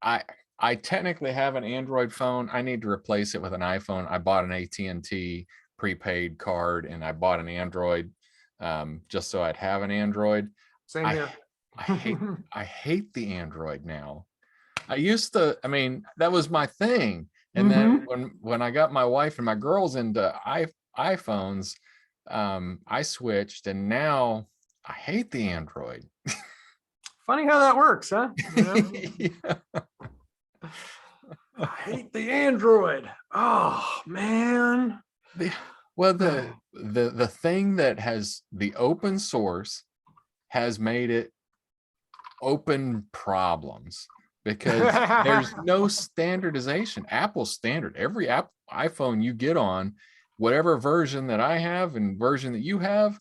[SPEAKER 2] I technically have an Android phone. I need to replace it with an iPhone. I bought an AT&T prepaid card and I bought an Android just so I'd have an Android.
[SPEAKER 1] Same here.
[SPEAKER 2] I hate the Android now. I used to, that was my thing. And then when I got my wife and my girls into iPhones, I switched, and now I hate the Android.
[SPEAKER 1] Funny how that works, huh?
[SPEAKER 2] Yeah.
[SPEAKER 1] I hate the Android. Oh man.
[SPEAKER 2] The thing that has the open source has made it open problems, because there's no standardization. Apple's standard. Every iPhone you get on, whatever version that I have and version that you have,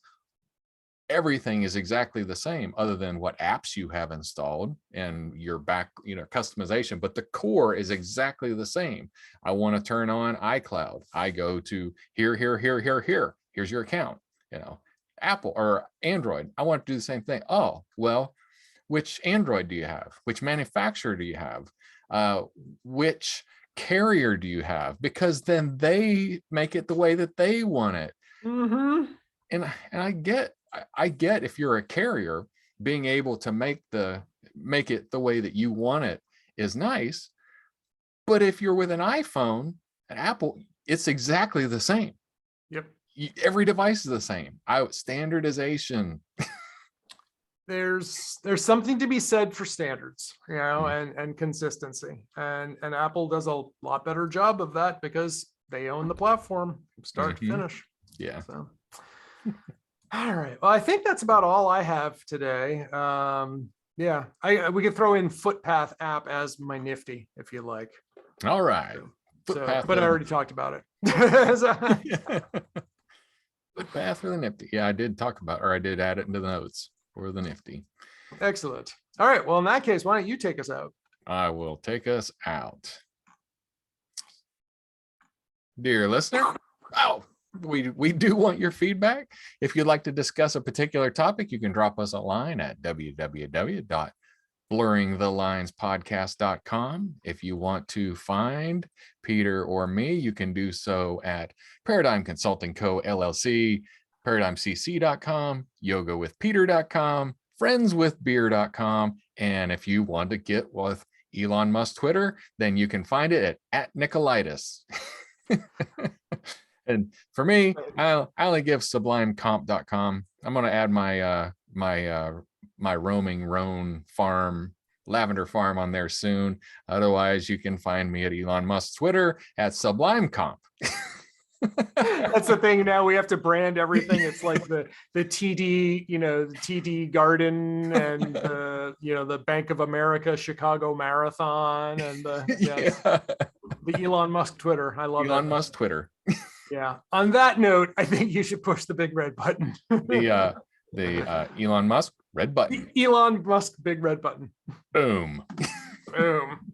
[SPEAKER 2] everything is exactly the same, other than what apps you have installed and your customization, but the core is exactly the same. I want to turn on iCloud. I go to here. Here's your account. Apple or Android. I want to do the same thing. Oh, well, which Android do you have? Which manufacturer do you have? Which carrier do you have? Because then they make it the way that they want it.
[SPEAKER 1] Mm-hmm.
[SPEAKER 2] And I get if you're a carrier, being able to make it the way that you want it is nice. But if you're with an iPhone, an Apple, it's exactly the same.
[SPEAKER 1] Yep.
[SPEAKER 2] Every device is the same. Standardization.
[SPEAKER 1] There's something to be said for standards, and consistency. And Apple does a lot better job of that because they own the platform from start to finish.
[SPEAKER 2] Yeah.
[SPEAKER 1] So all right. Well, I think that's about all I have today. Yeah, we could throw in Footpath app as my nifty if you like.
[SPEAKER 2] All right.
[SPEAKER 1] But I already talked about it.
[SPEAKER 2] Footpath for the nifty. Yeah, I did talk about, or I did add it into the notes for the nifty.
[SPEAKER 1] Excellent. All right. Well, in that case, why don't you take us out?
[SPEAKER 2] I will take us out. Dear listener, we do want your feedback. If you'd like to discuss a particular topic, you can drop us a line at www.blurringthelinespodcast.com. If you want to find Peter or me, you can do so at Paradigm Consulting Co LLC, ParadigmCC.com, YogaWithPeter.com, FriendsWithBeer.com. And if you want to get with Elon Musk Twitter, then you can find it at Nikolaidis. And for me, I only give SublimeComp.com. I'm going to add my my roaming roan farm, lavender farm on there soon. Otherwise, you can find me at Elon Musk's Twitter at SublimeComp.
[SPEAKER 1] That's the thing. Now we have to brand everything. It's like the TD, the TD Garden and the Bank of America Chicago Marathon and the Elon Musk Twitter. I love
[SPEAKER 2] Elon Musk Twitter.
[SPEAKER 1] Yeah. On that note, I think you should push the big red button.
[SPEAKER 2] the Elon Musk red button.
[SPEAKER 1] The Elon Musk big red button.
[SPEAKER 2] Boom.
[SPEAKER 1] Boom.